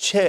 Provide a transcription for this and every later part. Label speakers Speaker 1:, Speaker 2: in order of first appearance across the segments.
Speaker 1: 6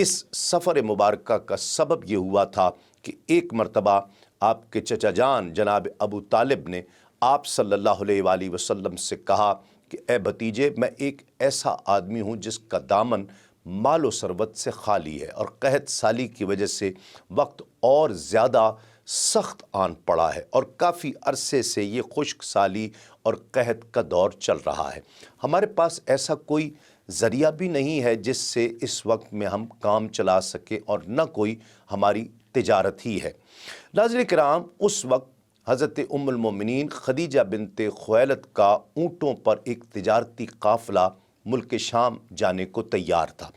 Speaker 1: اس سفر مبارکہ کا سبب یہ ہوا تھا کہ ایک مرتبہ آپ کے چچا جان جناب ابو طالب نے آپ صلی اللہ علیہ وآلہ وسلم سے کہا کہ اے بھتیجے، میں ایک ایسا آدمی ہوں جس کا دامن مال و ثروت سے خالی ہے، اور قحط سالی کی وجہ سے وقت اور زیادہ سخت آن پڑا ہے، اور کافی عرصے سے یہ خشک سالی اور قحط کا دور چل رہا ہے۔ ہمارے پاس ایسا کوئی ذریعہ بھی نہیں ہے جس سے اس وقت میں ہم کام چلا سکیں، اور نہ کوئی ہماری تجارت ہی ہے۔ ناظرین کرام، اس وقت حضرت ام المومنین خدیجہ بنت خویلد کا اونٹوں پر ایک تجارتی قافلہ ملک شام جانے کو تیار تھا۔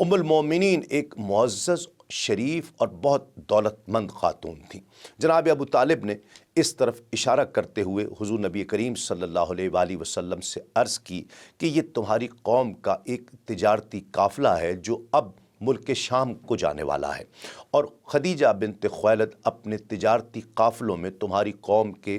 Speaker 1: ام المومنین ایک معزز، شریف اور بہت دولت مند خاتون تھیں۔ جناب ابو طالب نے اس طرف اشارہ کرتے ہوئے حضور نبی کریم صلی اللہ علیہ وآلہ وسلم سے عرض کی کہ یہ تمہاری قوم کا ایک تجارتی قافلہ ہے جو اب ملک شام کو جانے والا ہے، اور خدیجہ بنت خویلد اپنے تجارتی قافلوں میں تمہاری قوم کے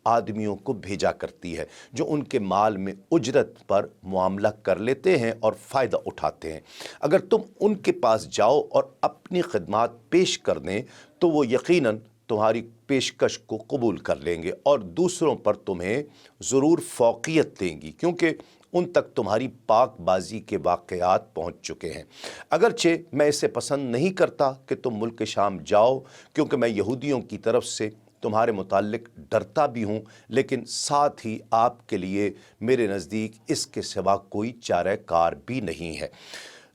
Speaker 1: آدمیوں کو بھیجا کرتی ہے جو ان کے مال میں اجرت پر معاملہ کر لیتے ہیں اور فائدہ اٹھاتے ہیں۔ اگر تم ان کے پاس جاؤ اور اپنی خدمات پیش کر دیں تو وہ یقیناً تمہاری پیشکش کو قبول کر لیں گے اور دوسروں پر تمہیں ضرور فوقیت دیں گی، کیونکہ ان تک تمہاری پاک بازی کے واقعات پہنچ چکے ہیں۔ اگرچہ میں اسے پسند نہیں کرتا کہ تم ملک شام جاؤ، کیونکہ میں یہودیوں کی طرف سے تمہارے متعلق ڈرتا بھی ہوں، لیکن ساتھ ہی آپ کے لیے میرے نزدیک اس کے سوا کوئی چارہ کار بھی نہیں ہے۔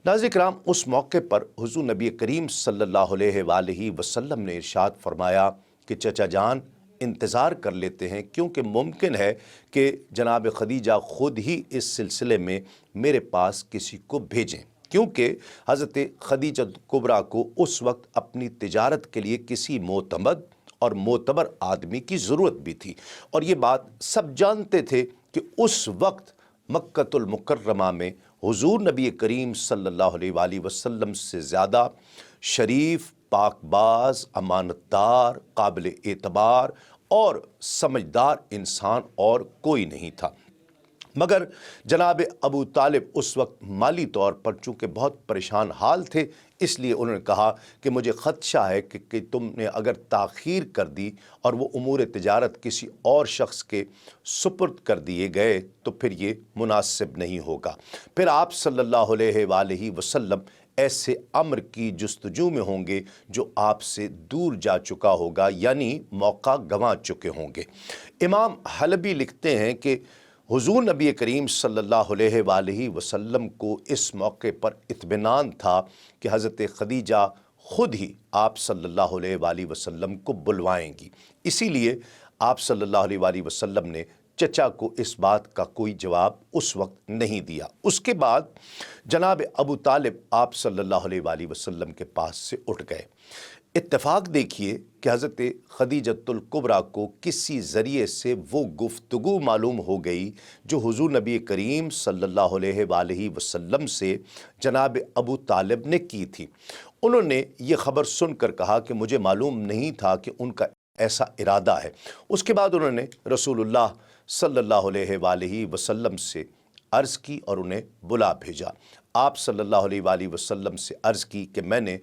Speaker 1: ناظرین کرام، اس موقع پر حضور نبی کریم صلی اللہ علیہ وآلہ وسلم نے ارشاد فرمایا کہ چچا جان انتظار کر لیتے ہیں، کیونکہ ممکن ہے کہ جناب خدیجہ خود ہی اس سلسلے میں میرے پاس کسی کو بھیجیں، کیونکہ حضرت خدیجہ کبریٰ کو اس وقت اپنی تجارت کے لیے کسی معتمد اور معتبر آدمی کی ضرورت بھی تھی، اور یہ بات سب جانتے تھے کہ اس وقت مکۃ المکرمہ میں حضور نبی کریم صلی اللہ علیہ وآلہ وسلم سے زیادہ شریف، پاک باز، امانت دار، قابل اعتبار اور سمجھدار انسان اور کوئی نہیں تھا۔ مگر جناب ابو طالب اس وقت مالی طور پر چونکہ بہت پریشان حال تھے، اس لیے انہوں نے کہا کہ مجھے خدشہ ہے کہ تم نے اگر تاخیر کر دی اور وہ امور تجارت کسی اور شخص کے سپرد کر دیے گئے تو پھر یہ مناسب نہیں ہوگا، پھر آپ صلی اللہ علیہ وآلہ وسلم ایسے امر کی جستجو میں ہوں گے جو آپ سے دور جا چکا ہوگا، یعنی موقع گنوا چکے ہوں گے۔ امام حلبی لکھتے ہیں کہ حضور نبی کریم صلی اللہ علیہ وآلہ وسلم کو اس موقع پر اطمینان تھا کہ حضرت خدیجہ خود ہی آپ صلی اللہ علیہ وآلہ وسلم کو بلوائیں گی، اسی لیے آپ صلی اللہ علیہ وآلہ وسلم نے چچا کو اس بات کا کوئی جواب اس وقت نہیں دیا۔ اس کے بعد جناب ابو طالب آپ صلی اللہ علیہ وآلہ وسلم کے پاس سے اٹھ گئے۔ اتفاق دیکھیے کہ حضرت خدیجۃ الکبریٰ کو کسی ذریعے سے وہ گفتگو معلوم ہو گئی جو حضور نبی کریم صلی اللہ علیہ وآلہ وسلم سے جناب ابو طالب نے کی تھی۔ انہوں نے یہ خبر سن کر کہا کہ مجھے معلوم نہیں تھا کہ ان کا ایسا ارادہ ہے۔ اس کے بعد انہوں نے رسول اللہ صلی اللہ علیہ وآلہ وسلم سے عرض کی اور انہیں بلا بھیجا۔ آپ صلی اللہ علیہ وآلہ وسلم سے عرض کی کہ میں نے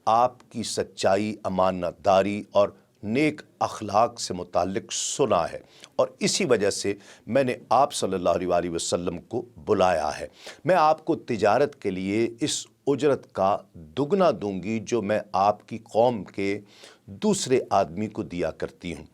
Speaker 1: آپ کی سچائی، امانت داری اور نیک اخلاق سے متعلق سنا ہے، اور اسی وجہ سے میں نے آپ صلی اللہ علیہ وآلہ وسلم کو بلایا ہے۔ میں آپ کو تجارت کے لیے اس اجرت کا دگنا دوں گی جو میں آپ کی قوم کے دوسرے آدمی کو دیا کرتی ہوں۔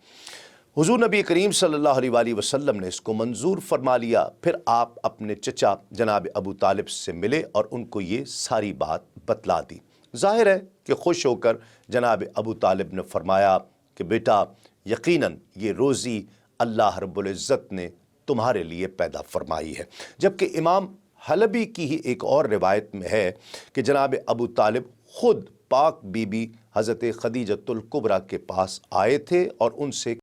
Speaker 1: حضور نبی کریم صلی اللہ علیہ وآلہ وسلم نے اس کو منظور فرما لیا۔ پھر آپ اپنے چچا جناب ابو طالب سے ملے اور ان کو یہ ساری بات بتلا دی۔ ظاہر ہے کہ خوش ہو کر جناب ابو طالب نے فرمایا کہ بیٹا، یقیناً یہ روزی اللہ رب العزت نے تمہارے لیے پیدا فرمائی ہے۔ جبکہ امام حلبی کی ہی ایک اور روایت میں ہے کہ جناب ابو طالب خود پاک بی بی حضرت خدیجۃ الکبریٰ کے پاس آئے تھے اور ان سے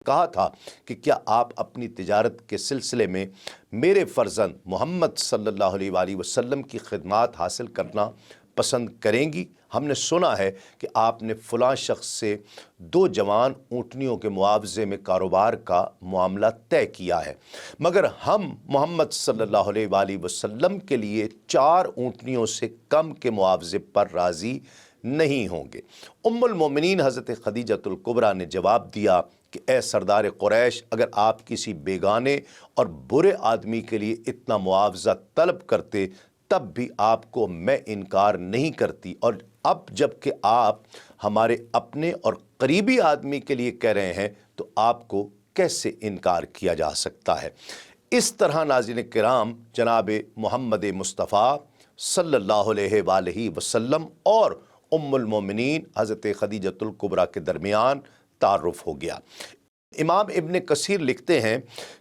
Speaker 1: کہا تھا کہ کیا آپ اپنی تجارت کے سلسلے میں میرے فرزند محمد صلی اللہ علیہ وآلہ وسلم کی خدمات حاصل کرنا پسند کریں گی؟ ہم نے سنا ہے کہ آپ نے فلاں شخص سے 2 جوان اونٹنیوں کے معاوضے میں کاروبار کا معاملہ طے کیا ہے، مگر ہم محمد صلی اللہ علیہ وآلہ وسلم کے لیے 4 اونٹنیوں سے کم کے معاوضے پر راضی نہیں ہوں گے۔ ام المومنین حضرت خدیجۃ الکبریٰ نے جواب دیا کہ اے سردار قریش، اگر آپ کسی بیگانے اور برے آدمی کے لیے اتنا معاوضہ طلب کرتے تب بھی آپ کو میں انکار نہیں کرتی، اور اب جب کہ آپ ہمارے اپنے اور قریبی آدمی کے لیے کہہ رہے ہیں تو آپ کو کیسے انکار کیا جا سکتا ہے۔ اس طرح ناظرین کرام جناب محمد مصطفیٰ صلی اللہ علیہ وآلہ وسلم اور ام المومنین حضرت خدیجۃ الکبریٰ کے درمیان تعارف ہو گیا۔ امام ابن کثیر لکھتے ہیں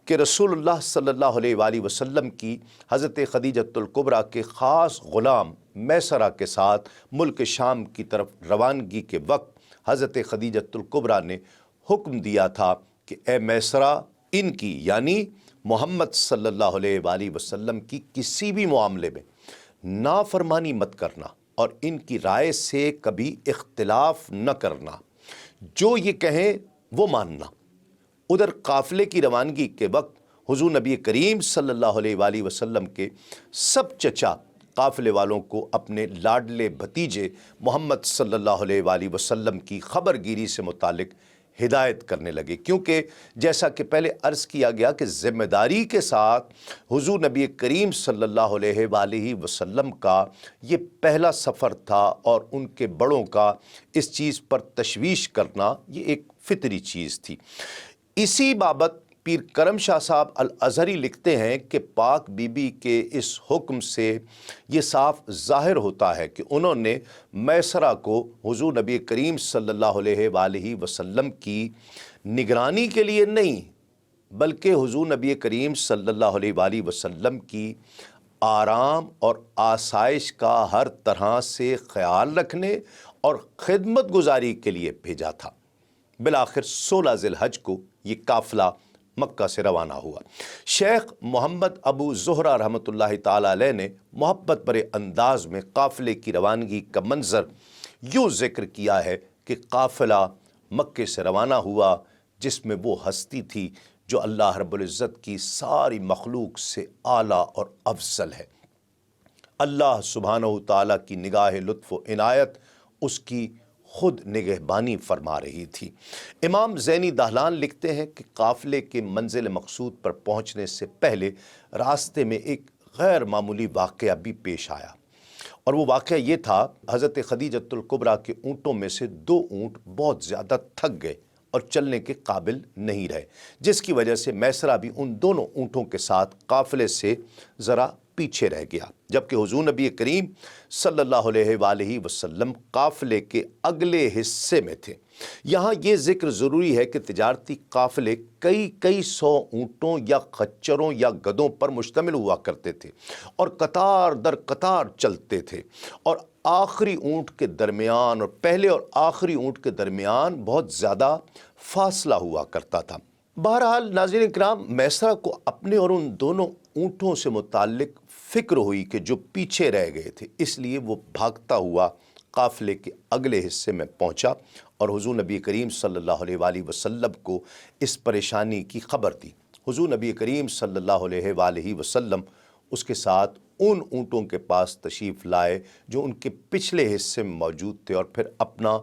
Speaker 1: کہ رسول اللہ صلی اللہ علیہ وآلہ وسلم کی حضرت خدیجۃ الکبریٰ کے خاص غلام میسرہ کے ساتھ ملک شام کی طرف روانگی کے وقت حضرت خدیجۃ الکبریٰ نے حکم دیا تھا کہ اے میسرہ، ان کی یعنی محمد صلی اللہ علیہ وآلہ وسلم کی کسی بھی معاملے میں نافرمانی مت کرنا اور ان کی رائے سے کبھی اختلاف نہ کرنا، جو یہ کہیں وہ ماننا۔ ادھر قافلے کی روانگی کے وقت حضور نبی کریم صلی اللہ علیہ وآلہ وسلم کے سب چچا قافلے والوں کو اپنے لاڈلے بھتیجے محمد صلی اللہ علیہ وآلہ وسلم کی خبر گیری سے متعلق ہدایت کرنے لگے، کیونکہ جیسا کہ پہلے عرض کیا گیا کہ ذمہ داری کے ساتھ حضور نبی کریم صلی اللہ علیہ وآلہ وسلم کا یہ پہلا سفر تھا، اور ان کے بڑوں کا اس چیز پر تشویش کرنا یہ ایک فطری چیز تھی۔ اسی بابت پیر کرم شاہ صاحب الازہری لکھتے ہیں کہ پاک بی بی کے اس حکم سے یہ صاف ظاہر ہوتا ہے کہ انہوں نے میسرہ کو حضور نبی کریم صلی اللہ علیہ وآلہ وسلم کی نگرانی کے لیے نہیں، بلکہ حضور نبی کریم صلی اللہ علیہ وآلہ وسلم کی آرام اور آسائش کا ہر طرح سے خیال رکھنے اور خدمت گزاری کے لیے بھیجا تھا۔ بالآخر 16 ذی الحج کو یہ قافلہ مکہ سے روانہ ہوا۔ شیخ محمد ابو زہرہ رحمۃ اللہ تعالی علیہ نے محبت بھرے انداز میں قافلے کی روانگی کا منظر یوں ذکر کیا ہے کہ قافلہ مکے سے روانہ ہوا جس میں وہ ہستی تھی جو اللہ رب العزت کی ساری مخلوق سے اعلیٰ اور افضل ہے۔ اللہ سبحانہ تعالیٰ کی نگاہ لطف و عنایت اس کی خود نگہبانی فرما رہی تھی۔ امام زینی دہلان لکھتے ہیں کہ قافلے کے منزل مقصود پر پہنچنے سے پہلے راستے میں ایک غیر معمولی واقعہ بھی پیش آیا، اور وہ واقعہ یہ تھا، حضرت خدیجۃ الکبریٰ کے اونٹوں میں سے 2 اونٹ بہت زیادہ تھک گئے اور چلنے کے قابل نہیں رہے، جس کی وجہ سے میسرہ بھی ان دونوں اونٹوں کے ساتھ قافلے سے ذرا پیچھے رہ گیا، جبکہ حضور نبی کریم صلی اللہ علیہ وآلہ وسلم قافلے کے اگلے حصے میں تھے۔ یہاں یہ ذکر ضروری ہے کہ تجارتی قافلے کئی 100 اونٹوں یا خچروں یا گدھوں پر مشتمل ہوا کرتے تھے اور قطار در قطار چلتے تھے، اور آخری اونٹ کے درمیان اور پہلے اور آخری اونٹ کے درمیان بہت زیادہ فاصلہ ہوا کرتا تھا۔ بہرحال ناظرین کرام، میسرہ کو اپنے اور ان دونوں اونٹوں سے متعلق فکر ہوئی کہ جو پیچھے رہ گئے تھے، اس لیے وہ بھاگتا ہوا قافلے کے اگلے حصے میں پہنچا اور حضور نبی کریم صلی اللہ علیہ وآلہ وسلم کو اس پریشانی کی خبر دی۔ حضور نبی کریم صلی اللہ علیہ وآلہ وسلم اس کے ساتھ ان اونٹوں کے پاس تشریف لائے جو ان کے پچھلے حصے میں موجود تھے، اور پھر اپنا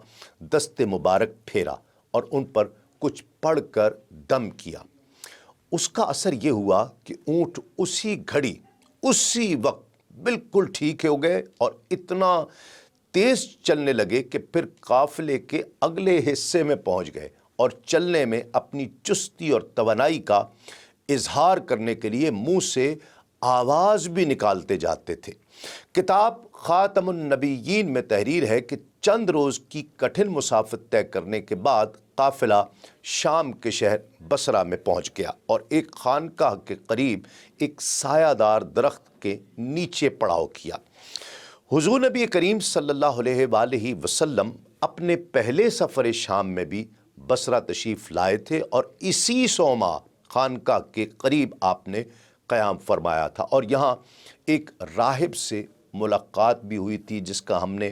Speaker 1: دست مبارک پھیرا اور ان پر کچھ پڑھ کر دم کیا۔ اس کا اثر یہ ہوا کہ اونٹ اسی گھڑی اسی وقت بالکل ٹھیک ہو گئے اور اتنا تیز چلنے لگے کہ پھر قافلے کے اگلے حصے میں پہنچ گئے اور چلنے میں اپنی چستی اور توانائی کا اظہار کرنے کے لیے منہ سے آواز بھی نکالتے جاتے تھے۔ کتاب خاتم النبیین میں تحریر ہے کہ چند روز کی کٹھن مسافت طے کرنے کے بعد قافلہ شام کے شہر بصرہ میں پہنچ گیا اور ایک خانقاہ کے قریب ایک سایہ دار درخت کے نیچے پڑاؤ کیا۔ حضور نبی کریم صلی اللہ علیہ وآلہ وسلم اپنے پہلے سفر شام میں بھی بصرہ تشریف لائے تھے اور اسی صومعہ خانقاہ کے قریب آپ نے قیام فرمایا تھا، اور یہاں ایک راہب سے ملاقات بھی ہوئی تھی جس کا ہم نے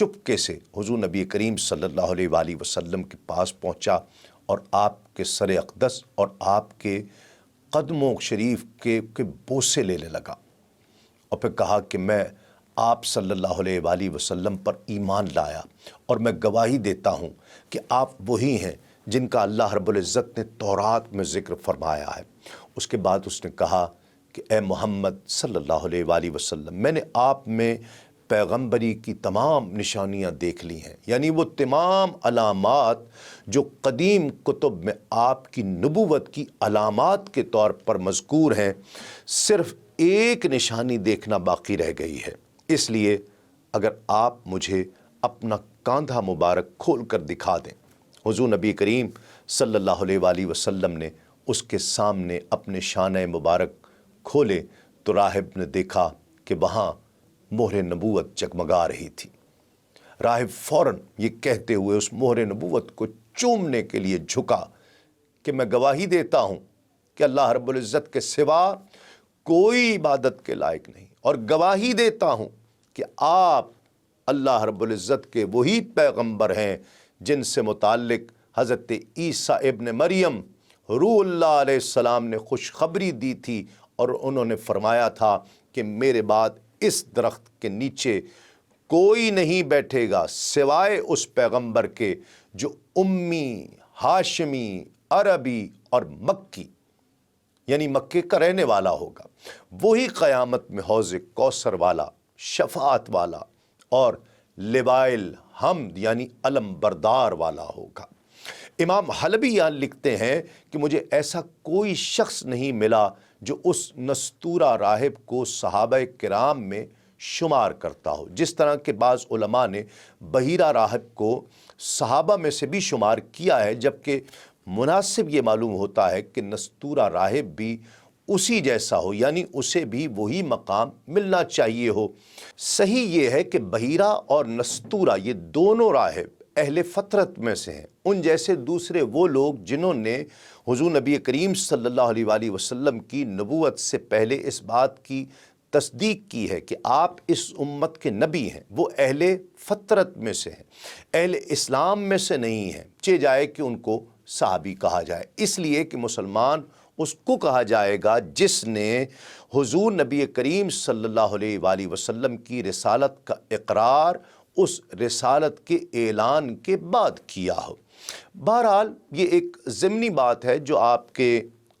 Speaker 1: چپکے سے حضور نبی کریم صلی اللہ علیہ وآلہ وسلم کے پاس پہنچا اور آپ کے سر اقدس اور آپ کے قدموں شریف کے بوسے لینے لگا، اور پھر کہا کہ میں آپ صلی اللہ علیہ وآلہ وسلم پر ایمان لایا، اور میں گواہی دیتا ہوں کہ آپ وہی ہیں جن کا اللہ رب العزت نے تورات میں ذکر فرمایا ہے۔ اس کے بعد اس نے کہا کہ اے محمد صلی اللہ علیہ وآلہ وسلم، میں نے آپ میں پیغمبری کی تمام نشانیاں دیکھ لی ہیں، یعنی وہ تمام علامات جو قدیم کتب میں آپ کی نبوت کی علامات کے طور پر مذکور ہیں، صرف ایک نشانی دیکھنا باقی رہ گئی ہے۔ اس لیے اگر آپ مجھے اپنا کاندھا مبارک کھول کر دکھا دیں۔ حضور نبی کریم صلی اللہ علیہ وآلہ وسلم نے اس کے سامنے اپنے شانہ مبارک کھولے تو راہب نے دیکھا کہ وہاں مہر نبوت جگمگا رہی تھی۔ راہب فوراً یہ کہتے ہوئے اس مہر نبوت کو چومنے کے لیے جھکا کہ میں گواہی دیتا ہوں کہ اللہ رب العزت کے سوا کوئی عبادت کے لائق نہیں، اور گواہی دیتا ہوں کہ آپ اللہ رب العزت کے وہی پیغمبر ہیں جن سے متعلق حضرت عیسیٰ ابن مریم روح اللہ علیہ السلام نے خوشخبری دی تھی، اور انہوں نے فرمایا تھا کہ میرے بعد اس درخت کے نیچے کوئی نہیں بیٹھے گا سوائے اس پیغمبر کے جو امی، ہاشمی، عربی اور مکی، یعنی مکے کا رہنے والا ہوگا، وہی قیامت میں حوض کوثر والا، شفاعت والا اور لوائل حمد یعنی علم بردار والا ہوگا۔ امام حلبی یہاں لکھتے ہیں کہ مجھے ایسا کوئی شخص نہیں ملا جو اس نستورہ راہب کو صحابہ کرام میں شمار کرتا ہو، جس طرح کے بعض علماء نے بحیرہ راہب کو صحابہ میں سے بھی شمار کیا ہے، جبکہ مناسب یہ معلوم ہوتا ہے کہ نستورہ راہب بھی اسی جیسا ہو، یعنی اسے بھی وہی مقام ملنا چاہیے ہو۔ صحیح یہ ہے کہ بحیرہ اور نستورہ یہ دونوں راہب اہل فطرت میں سے ہیں، ان جیسے دوسرے وہ لوگ جنہوں نے حضور نبی کریم صلی اللہ علیہ وآلہ وسلم کی نبوت سے پہلے اس بات کی تصدیق کی ہے کہ آپ اس امت کے نبی ہیں، وہ اہل فطرت میں سے ہیں، اہل اسلام میں سے نہیں ہیں، چاہے جائے کہ ان کو صحابی کہا جائے، اس لیے کہ مسلمان اس کو کہا جائے گا جس نے حضور نبی کریم صلی اللہ علیہ وآلہ وسلم کی رسالت کا اقرار اس رسالت کے اعلان کے بعد کیا ہو۔ بہرحال یہ ایک ضمنی بات ہے جو آپ کے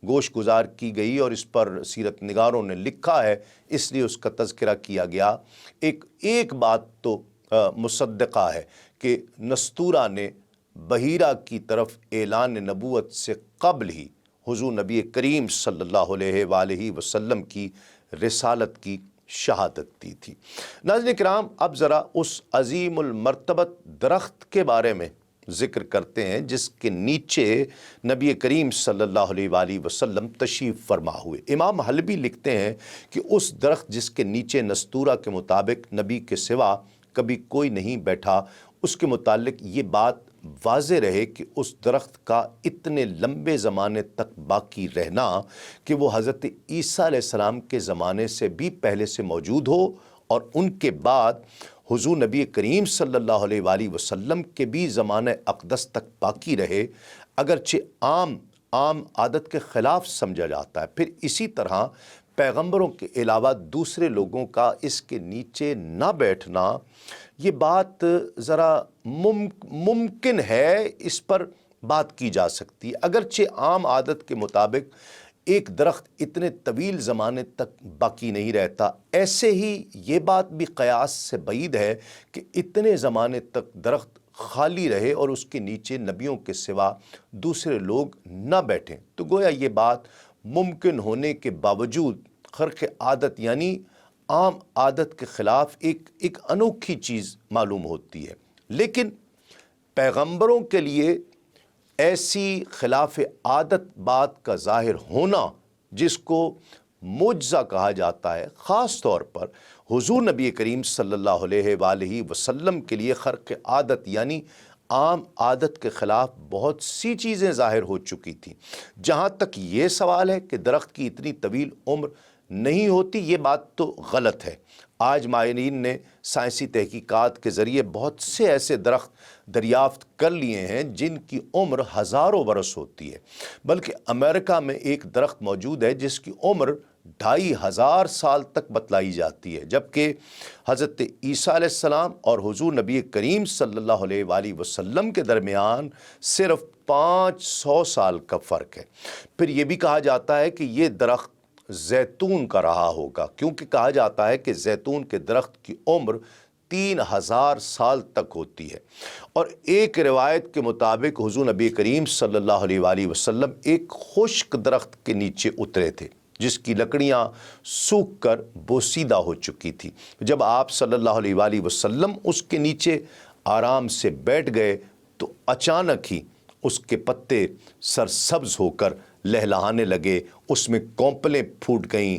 Speaker 1: گوش گزار کی گئی اور اس پر سیرت نگاروں نے لکھا ہے، اس لیے اس کا تذکرہ کیا گیا۔ ایک بات تو مصدقہ ہے کہ نستورہ نے بحیرہ کی طرف اعلان نبوت سے قبل ہی حضور نبی کریم صلی اللہ علیہ وآلہ وسلم کی رسالت کی شہادت دی تھی۔ ناظرین کرام، اب ذرا اس عظیم المرتبت درخت کے بارے میں ذکر کرتے ہیں جس کے نیچے نبی کریم صلی اللہ علیہ وآلہ وسلم تشریف فرما ہوئے۔ امام حلبی لکھتے ہیں کہ اس درخت جس کے نیچے نستورہ کے مطابق نبی کے سوا کبھی کوئی نہیں بیٹھا، اس کے متعلق یہ بات واضح رہے کہ اس درخت کا اتنے لمبے زمانے تک باقی رہنا کہ وہ حضرت عیسیٰ علیہ السلام کے زمانے سے بھی پہلے سے موجود ہو، اور ان کے بعد حضور نبی کریم صلی اللہ علیہ وآلہ وسلم کے بھی زمانہ اقدس تک باقی رہے، اگرچہ عام عادت کے خلاف سمجھا جاتا ہے۔ پھر اسی طرح پیغمبروں کے علاوہ دوسرے لوگوں کا اس کے نیچے نہ بیٹھنا، یہ بات ذرا ممکن ہے، اس پر بات کی جا سکتی ہے۔ اگرچہ عام عادت کے مطابق ایک درخت اتنے طویل زمانے تک باقی نہیں رہتا، ایسے ہی یہ بات بھی قیاس سے بعید ہے کہ اتنے زمانے تک درخت خالی رہے اور اس کے نیچے نبیوں کے سوا دوسرے لوگ نہ بیٹھیں۔ تو گویا یہ بات ممکن ہونے کے باوجود خرق عادت یعنی عام عادت کے خلاف ایک انوکھی چیز معلوم ہوتی ہے۔ لیکن پیغمبروں کے لیے ایسی خلاف عادت بات کا ظاہر ہونا، جس کو معجزہ کہا جاتا ہے، خاص طور پر حضور نبی کریم صلی اللہ علیہ وآلہ وسلم کے لیے خرق عادت یعنی عام عادت کے خلاف بہت سی چیزیں ظاہر ہو چکی تھیں۔ جہاں تک یہ سوال ہے کہ درخت کی اتنی طویل عمر نہیں ہوتی، یہ بات تو غلط ہے۔ آج ماہرین نے سائنسی تحقیقات کے ذریعے بہت سے ایسے درخت دریافت کر لیے ہیں جن کی عمر ہزاروں برس ہوتی ہے، بلکہ امریکہ میں ایک درخت موجود ہے جس کی عمر 2500 سال تک بتلائی جاتی ہے، جبکہ حضرت عیسیٰ علیہ السلام اور حضور نبی کریم صلی اللہ علیہ وآلہ وسلم کے درمیان صرف 500 سال کا فرق ہے۔ پھر یہ بھی کہا جاتا ہے کہ یہ درخت زیتون کا رہا ہوگا، کیونکہ کہا جاتا ہے کہ زیتون کے درخت کی عمر 3000 سال تک ہوتی ہے۔ اور ایک روایت کے مطابق حضور نبی کریم صلی اللہ علیہ وآلہ وسلم ایک خشک درخت کے نیچے اترے تھے جس کی لکڑیاں سوکھ کر بوسیدہ ہو چکی تھی۔ جب آپ صلی اللہ علیہ وآلہ وسلم اس کے نیچے آرام سے بیٹھ گئے تو اچانک ہی اس کے پتے سرسبز ہو کر لہلہانے لگے، اس میں کونپلیں پھوٹ گئیں،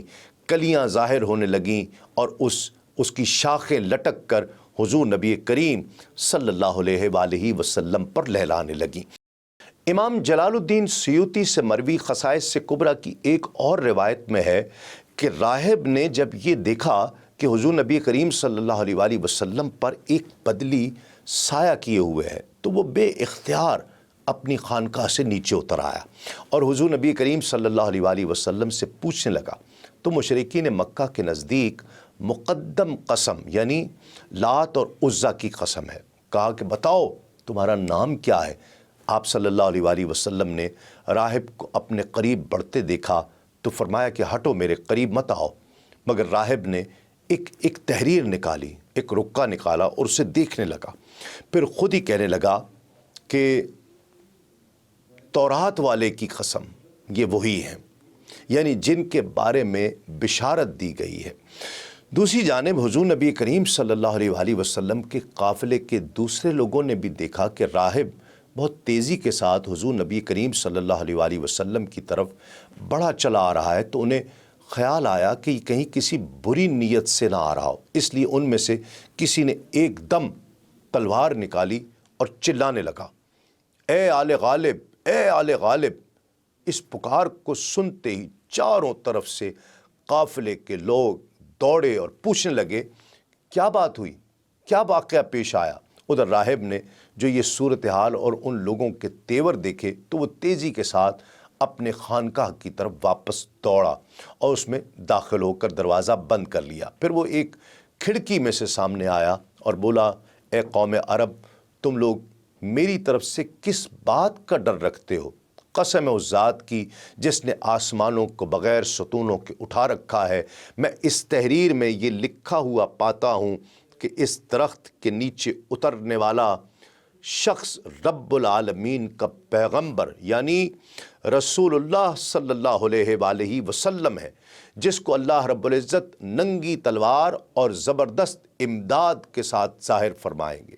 Speaker 1: کلیاں ظاہر ہونے لگیں اور اس کی شاخیں لٹک کر حضور نبی کریم صلی اللہ علیہ وآلہ وسلم پر لہلانے لگیں۔ امام جلال الدین سیوطی سے مروی خصائص کبریٰ کی ایک اور روایت میں ہے کہ راہب نے جب یہ دیکھا کہ حضور نبی کریم صلی اللہ علیہ وآلہ وسلم پر ایک بدلی سایہ کیے ہوئے ہے تو وہ بے اختیار اپنی خانقاہ سے نیچے اتر آیا اور حضور نبی کریم صلی اللہ علیہ وآلہ وسلم سے پوچھنے لگا تو مشرکین مکہ کے نزدیک مقدم قسم یعنی لات اور عزا کی قسم ہے، کہا کہ بتاؤ تمہارا نام کیا ہے؟ آپ صلی اللہ علیہ وآلہ وسلم نے راہب کو اپنے قریب بڑھتے دیکھا تو فرمایا کہ ہٹو، میرے قریب مت آؤ، مگر راہب نے ایک تحریر نکالی، ایک رکا نکالا اور اسے دیکھنے لگا، پھر خود ہی کہنے لگا کہ تورات والے کی قسم یہ وہی ہیں، یعنی جن کے بارے میں بشارت دی گئی ہے۔ دوسری جانب حضور نبی کریم صلی اللہ علیہ وآلہ وسلم کے قافلے کے دوسرے لوگوں نے بھی دیکھا کہ راہب بہت تیزی کے ساتھ حضور نبی کریم صلی اللہ علیہ وآلہ وسلم کی طرف بڑھا چلا آ رہا ہے، تو انہیں خیال آیا کہ کہیں کسی بری نیت سے نہ آ رہا ہو، اس لیے ان میں سے کسی نے ایک دم تلوار نکالی اور چلانے لگا، اے آل غالب، اے آل غالب۔ اس پکار کو سنتے ہی چاروں طرف سے قافلے کے لوگ دوڑے اور پوچھنے لگے کیا بات ہوئی، کیا واقعہ پیش آیا۔ ادھر راہب نے جو یہ صورتحال اور ان لوگوں کے تیور دیکھے تو وہ تیزی کے ساتھ اپنے خانقاہ کی طرف واپس دوڑا اور اس میں داخل ہو کر دروازہ بند کر لیا۔ پھر وہ ایک کھڑکی میں سے سامنے آیا اور بولا، اے قوم عرب، تم لوگ میری طرف سے کس بات کا ڈر رکھتے ہو؟ قسم ہے اس ذات کی جس نے آسمانوں کو بغیر ستونوں کے اٹھا رکھا ہے، میں اس تحریر میں یہ لکھا ہوا پاتا ہوں کہ اس درخت کے نیچے اترنے والا شخص رب العالمین کا پیغمبر یعنی رسول اللہ صلی اللہ علیہ وآلہ وسلم ہے، جس کو اللہ رب العزت ننگی تلوار اور زبردست امداد کے ساتھ ظاہر فرمائیں گے،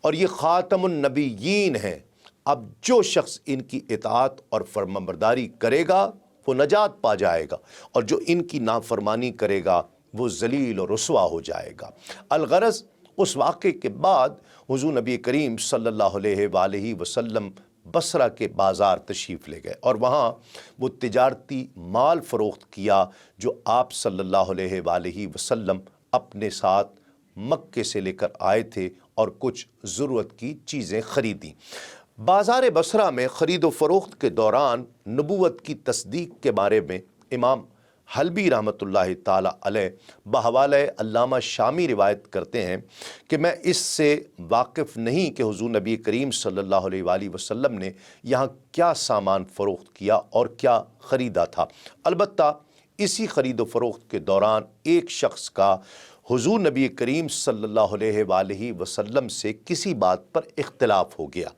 Speaker 1: اور یہ خاتم النبیین ہیں۔ اب جو شخص ان کی اطاعت اور فرمانبرداری کرے گا وہ نجات پا جائے گا، اور جو ان کی نافرمانی کرے گا وہ ذلیل اور رسوا ہو جائے گا۔ الغرض اس واقعے کے بعد حضور نبی کریم صلی اللہ علیہ وآلہ وسلم بصرہ کے بازار تشریف لے گئے اور وہاں وہ تجارتی مال فروخت کیا جو آپ صلی اللہ علیہ وآلہ وسلم اپنے ساتھ مکے سے لے کر آئے تھے، اور کچھ ضرورت کی چیزیں خریدیں۔ بازار بصرہ میں خرید و فروخت کے دوران نبوت کی تصدیق کے بارے میں امام حلبی رحمۃ اللہ تعالی علیہ بحوالہ علامہ شامی روایت کرتے ہیں کہ میں اس سے واقف نہیں کہ حضور نبی کریم صلی اللہ علیہ وآلہ وسلم نے یہاں کیا سامان فروخت کیا اور کیا خریدا تھا، البتہ اسی خرید و فروخت کے دوران ایک شخص کا حضور نبی کریم صلی اللہ علیہ وآلہ وسلم سے کسی بات پر اختلاف ہو گیا،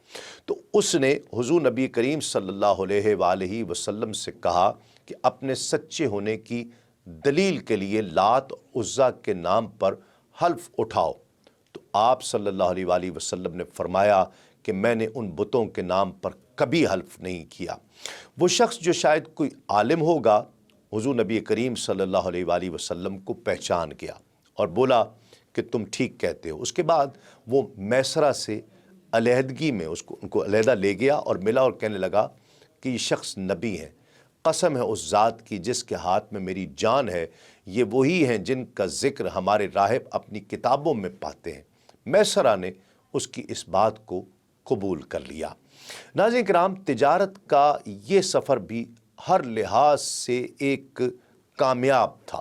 Speaker 1: تو اس نے حضور نبی کریم صلی اللہ علیہ وآلہ وسلم سے کہا کہ اپنے سچے ہونے کی دلیل کے لیے لات اور عزا کے نام پر حلف اٹھاؤ، تو آپ صلی اللہ علیہ وآلہ وسلم نے فرمایا کہ میں نے ان بتوں کے نام پر کبھی حلف نہیں کیا۔ وہ شخص جو شاید کوئی عالم ہوگا حضور نبی کریم صلی اللہ علیہ وآلہ وسلم کو پہچان گیا اور بولا کہ تم ٹھیک کہتے ہو۔ اس کے بعد وہ میسرہ سے علیحدگی میں ان کو علیحدہ لے گیا اور ملا اور کہنے لگا کہ یہ شخص نبی ہیں، قسم ہے اس ذات کی جس کے ہاتھ میں میری جان ہے، یہ وہی ہیں جن کا ذکر ہمارے راہب اپنی کتابوں میں پاتے ہیں۔ میسرہ نے اس کی اس بات کو قبول کر لیا۔ ناظرین کرام، تجارت کا یہ سفر بھی ہر لحاظ سے ایک کامیاب تھا۔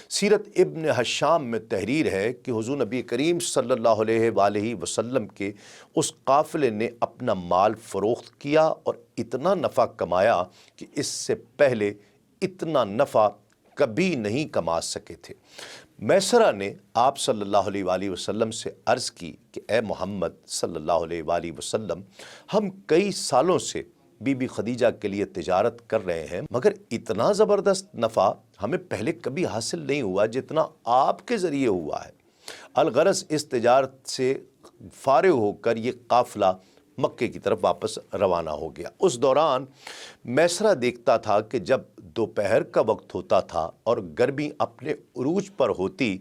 Speaker 1: سیرت ابن ہشام میں تحریر ہے کہ حضور نبی کریم صلی اللہ علیہ وآلہ وسلم کے اس قافلے نے اپنا مال فروخت کیا اور اتنا نفع کمایا کہ اس سے پہلے اتنا نفع کبھی نہیں کما سکے تھے۔ میسرہ نے آپ صلی اللہ علیہ وآلہ وسلم سے عرض کی کہ اے محمد صلی اللہ علیہ وآلہ وسلم، ہم کئی سالوں سے بی بی خدیجہ کے لیے تجارت کر رہے ہیں، مگر اتنا زبردست نفع ہمیں پہلے کبھی حاصل نہیں ہوا جتنا آپ کے ذریعے ہوا ہے۔ الغرض اس تجارت سے فارغ ہو کر یہ قافلہ مکے کی طرف واپس روانہ ہو گیا۔ اس دوران میسرہ دیکھتا تھا کہ جب دوپہر کا وقت ہوتا تھا اور گرمی اپنے عروج پر ہوتی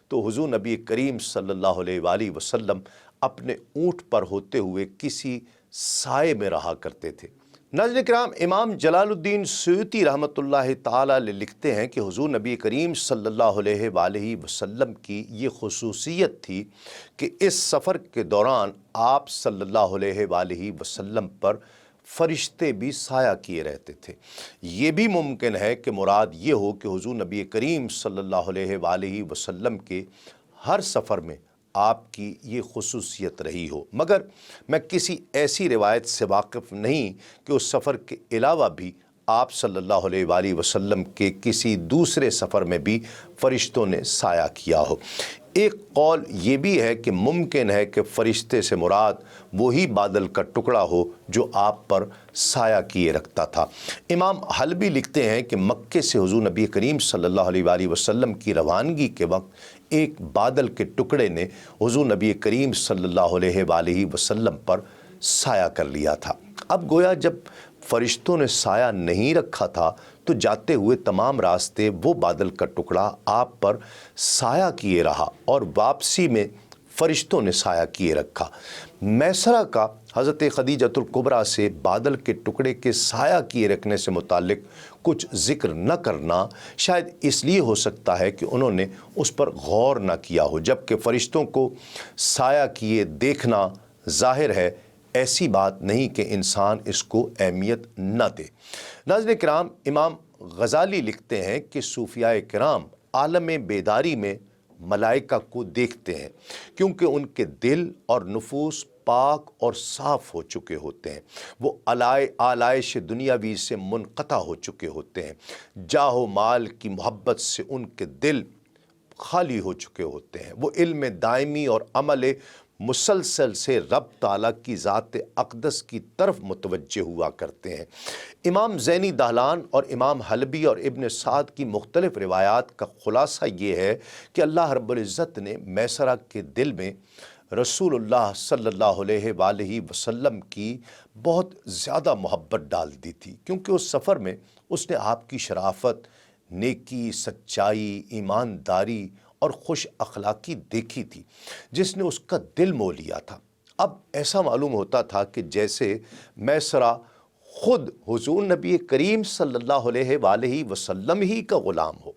Speaker 1: تو حضور نبی کریم صلی اللہ علیہ وآلہ وسلم اپنے اونٹ پر ہوتے ہوئے کسی سائے میں رہا کرتے تھے۔ ناظرین کرام، امام جلال الدین سیوطی رحمۃ اللہ تعالی علیہ لکھتے ہیں کہ حضور نبی کریم صلی اللہ علیہ وآلہ وسلم کی یہ خصوصیت تھی کہ اس سفر کے دوران آپ صلی اللہ علیہ وآلہ وسلم پر فرشتے بھی سایہ کیے رہتے تھے۔ یہ بھی ممکن ہے کہ مراد یہ ہو کہ حضور نبی کریم صلی اللہ علیہ وآلہ وسلم کے ہر سفر میں آپ کی یہ خصوصیت رہی ہو، مگر میں کسی ایسی روایت سے واقف نہیں کہ اس سفر کے علاوہ بھی آپ صلی اللہ علیہ وآلہ وسلم کے کسی دوسرے سفر میں بھی فرشتوں نے سایہ کیا ہو۔ ایک قول یہ بھی ہے کہ ممکن ہے کہ فرشتے سے مراد وہی بادل کا ٹکڑا ہو جو آپ پر سایہ کیے رکھتا تھا۔ امام حلبی لکھتے ہیں کہ مکے سے حضور نبی کریم صلی اللہ علیہ وآلہ وسلم کی روانگی کے وقت ایک بادل کے ٹکڑے نے حضور نبی کریم صلی اللہ علیہ وآلہ وسلم پر سایہ کر لیا تھا۔ اب گویا جب فرشتوں نے سایہ نہیں رکھا تھا تو جاتے ہوئے تمام راستے وہ بادل کا ٹکڑا آپ پر سایہ کیے رہا اور واپسی میں فرشتوں نے سایہ کیے رکھا۔ میسرہ کا حضرت خدیجۃ الکبریٰ سے بادل کے ٹکڑے کے سایہ کیے رکھنے سے متعلق کچھ ذکر نہ کرنا شاید اس لیے ہو سکتا ہے کہ انہوں نے اس پر غور نہ کیا ہو، جبکہ فرشتوں کو سایہ کیے دیکھنا ظاہر ہے ایسی بات نہیں کہ انسان اس کو اہمیت نہ دے۔ ناظرین کرام، امام غزالی لکھتے ہیں کہ صوفیاء کرام عالم بیداری میں ملائکہ کو دیکھتے ہیں کیونکہ ان کے دل اور نفوس پاک اور صاف ہو چکے ہوتے ہیں، وہ آلائش دنیاوی سے منقطع ہو چکے ہوتے ہیں، جاہ و مال کی محبت سے ان کے دل خالی ہو چکے ہوتے ہیں، وہ علم دائمی اور عمل مسلسل سے رب تعالیٰ کی ذات اقدس کی طرف متوجہ ہوا کرتے ہیں۔ امام زینی دہلان اور امام حلبی اور ابن سعد کی مختلف روایات کا خلاصہ یہ ہے کہ اللہ رب العزت نے میسرہ کے دل میں رسول اللہ صلی اللہ علیہ وآلہ وسلم کی بہت زیادہ محبت ڈال دی تھی، کیونکہ اس سفر میں اس نے آپ کی شرافت، نیکی، سچائی، ایمانداری اور خوش اخلاقی دیکھی تھی جس نے اس کا دل مو لیا تھا۔ اب ایسا معلوم ہوتا تھا کہ جیسے میسرہ خود حضور نبی کریم صلی اللہ علیہ وآلہ وسلم ہی کا غلام ہو۔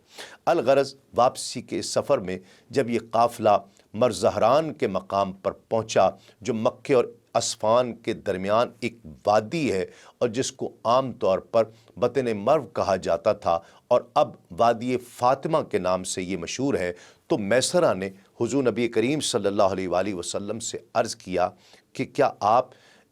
Speaker 1: الغرض واپسی کے سفر میں جب یہ قافلہ مرزہران کے مقام پر پہنچا جو مکے اور اسفان کے درمیان ایک وادی ہے اور جس کو عام طور پر بطن مرو کہا جاتا تھا اور اب وادی فاطمہ کے نام سے یہ مشہور ہے، تو میسرہ نے حضور نبی کریم صلی اللہ علیہ وآلہ وسلم سے عرض کیا کہ کیا آپ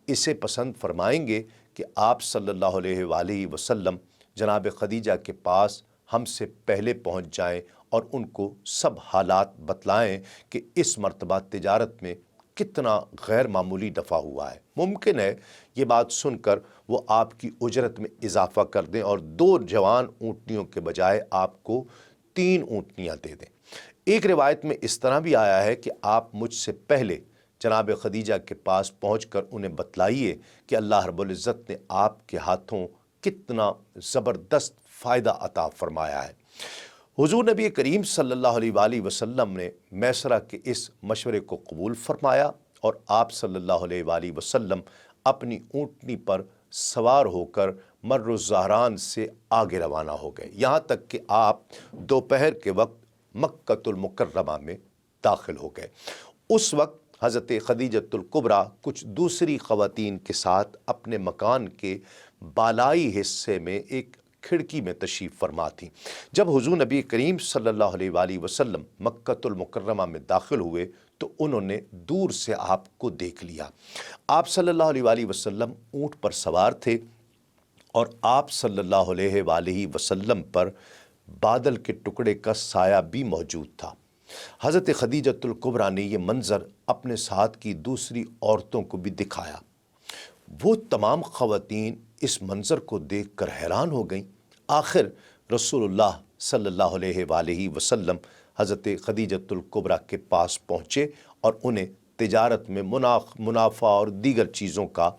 Speaker 1: اسے پسند فرمائیں گے کہ آپ صلی اللہ علیہ وآلہ وسلم جناب خدیجہ کے پاس ہم سے پہلے پہنچ جائیں اور ان کو سب حالات بتلائیں کہ اس مرتبہ تجارت میں کتنا غیر معمولی نفع ہوا ہے۔ ممکن ہے یہ بات سن کر وہ آپ کی اجرت میں اضافہ کر دیں اور 2 جوان اونٹنیوں کے بجائے آپ کو 3 اونٹنیاں دے دیں۔ ایک روایت میں اس طرح بھی آیا ہے کہ آپ مجھ سے پہلے جناب خدیجہ کے پاس پہنچ کر انہیں بتلائیے کہ اللہ رب العزت نے آپ کے ہاتھوں کتنا زبردست فائدہ عطا فرمایا ہے۔ حضور نبی کریم صلی اللہ علیہ وآلہ وسلم نے میسرہ کے اس مشورے کو قبول فرمایا اور آپ صلی اللہ علیہ وآلہ وسلم اپنی اونٹنی پر سوار ہو کر مر الزہران سے آگے روانہ ہو گئے، یہاں تک کہ آپ دوپہر کے وقت مکۃ المکرمہ میں داخل ہو گئے۔ اس وقت حضرت خدیجۃ الکبریٰ کچھ دوسری خواتین کے ساتھ اپنے مکان کے بالائی حصے میں ایک کھڑکی میں تشریف فرما تھیں۔ جب حضور نبی کریم صلی اللہ علیہ وآلہ وسلم مکۃ المکرمہ میں داخل ہوئے تو انہوں نے دور سے آپ کو دیکھ لیا۔ آپ صلی اللہ علیہ وآلہ وسلم اونٹ پر سوار تھے اور آپ صلی اللہ علیہ وآلہ وسلم پر بادل کے ٹکڑے کا سایہ بھی موجود تھا۔ حضرت خدیجۃ الکبریٰ نے یہ منظر اپنے ساتھ کی دوسری عورتوں کو بھی دکھایا۔ وہ تمام خواتین اس منظر کو دیکھ کر حیران ہو گئیں۔ آخر رسول اللہ صلی اللہ علیہ وآلہ وسلم حضرت خدیجۃ الکبریٰ کے پاس پہنچے اور انہیں تجارت میں منافع اور دیگر چیزوں کا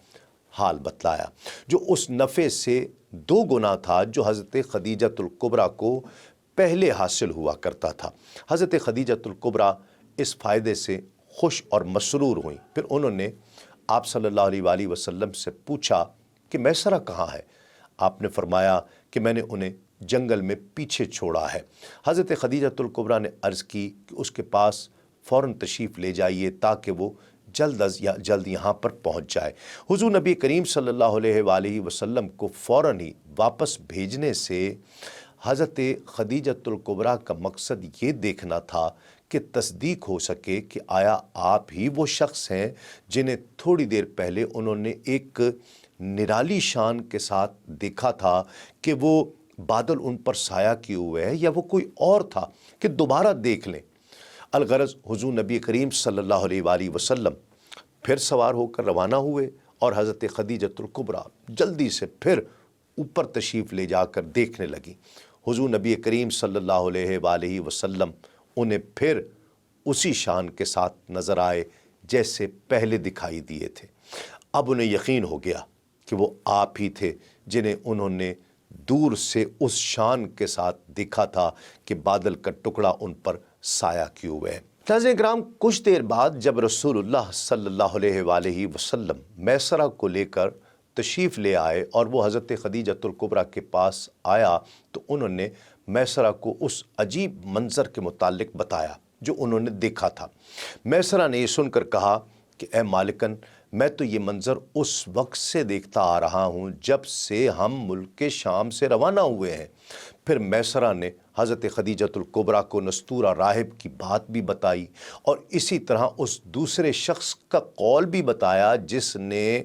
Speaker 1: حال بتلایا، جو اس نفع سے 2 گنا تھا جو حضرت خدیجۃ الکبریٰ کو پہلے حاصل ہوا کرتا تھا۔ حضرت خدیجۃ الکبریٰ اس فائدے سے خوش اور مسرور ہوئیں۔ پھر انہوں نے آپ صلی اللہ علیہ وآلہ وسلم سے پوچھا کہ میسرہ کہاں ہے؟ آپ نے فرمایا کہ میں نے انہیں جنگل میں پیچھے چھوڑا ہے۔ حضرت خدیجۃ الکبریٰ نے عرض کی کہ اس کے پاس فوراً تشریف لے جائیے تاکہ وہ جلد یہاں پر پہنچ جائے۔ حضور نبی کریم صلی اللہ علیہ وآلہ وسلم کو فوراً ہی واپس بھیجنے سے حضرت خدیجۃ الکبریٰ کا مقصد یہ دیکھنا تھا کہ تصدیق ہو سکے کہ آیا آپ ہی وہ شخص ہیں جنہیں تھوڑی دیر پہلے انہوں نے ایک نرالی شان کے ساتھ دیکھا تھا کہ وہ بادل ان پر سایہ کیے ہوئے ہے، یا وہ کوئی اور تھا کہ دوبارہ دیکھ لیں۔ الغرض حضور نبی کریم صلی اللہ علیہ وآلہ وسلم پھر سوار ہو کر روانہ ہوئے اور حضرت خدیجۃ الکبریٰ جلدی سے پھر اوپر تشریف لے جا کر دیکھنے لگیں۔ حضور نبی کریم صلی اللہ علیہ وآلہ وسلم انہیں پھر اسی شان کے ساتھ نظر آئے جیسے پہلے دکھائی دیے تھے۔ اب انہیں یقین ہو گیا کہ وہ آپ ہی تھے جنہیں انہوں نے دور سے اس شان کے ساتھ دیکھا تھا کہ بادل کا ٹکڑا ان پر سایہ کیے ہوئے ہے۔ ناظرین کرام، کچھ دیر بعد جب رسول اللہ صلی اللہ علیہ وآلہ وسلم میسرہ کو لے کر تشریف لے آئے اور وہ حضرت خدیجۃ الکبریٰ کے پاس آیا تو انہوں نے میسرہ کو اس عجیب منظر کے متعلق بتایا جو انہوں نے دیکھا تھا۔ میسرہ نے یہ سن کر کہا کہ اے مالکن، میں تو یہ منظر اس وقت سے دیکھتا آ رہا ہوں جب سے ہم ملک شام سے روانہ ہوئے ہیں۔ پھر میسرہ نے حضرت خدیجۃ الکبریٰ کو نستورہ راہب کی بات بھی بتائی اور اسی طرح اس دوسرے شخص کا قول بھی بتایا جس نے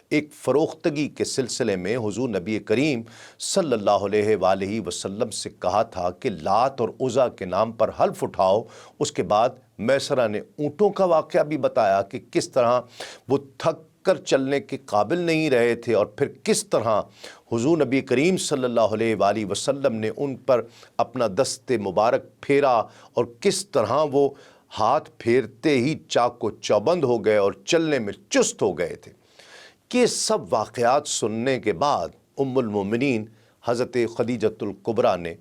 Speaker 1: ایک فروختگی کے سلسلے میں حضور نبی کریم صلی اللہ علیہ وآلہ وسلم سے کہا تھا کہ لات اور عزیٰ کے نام پر حلف اٹھاؤ۔ اس کے بعد میسرہ نے اونٹوں کا واقعہ بھی بتایا کہ کس طرح وہ تھک کر چلنے کے قابل نہیں رہے تھے اور پھر کس طرح حضور نبی کریم صلی اللہ علیہ وآلہ وسلم نے ان پر اپنا دست مبارک پھیرا اور کس طرح وہ ہاتھ پھیرتے ہی چاق و چوبند ہو گئے اور چلنے میں چست ہو گئے تھے۔ یہ سب واقعات سننے کے بعد ام المومنین حضرت خدیجۃ الکبریٰ نے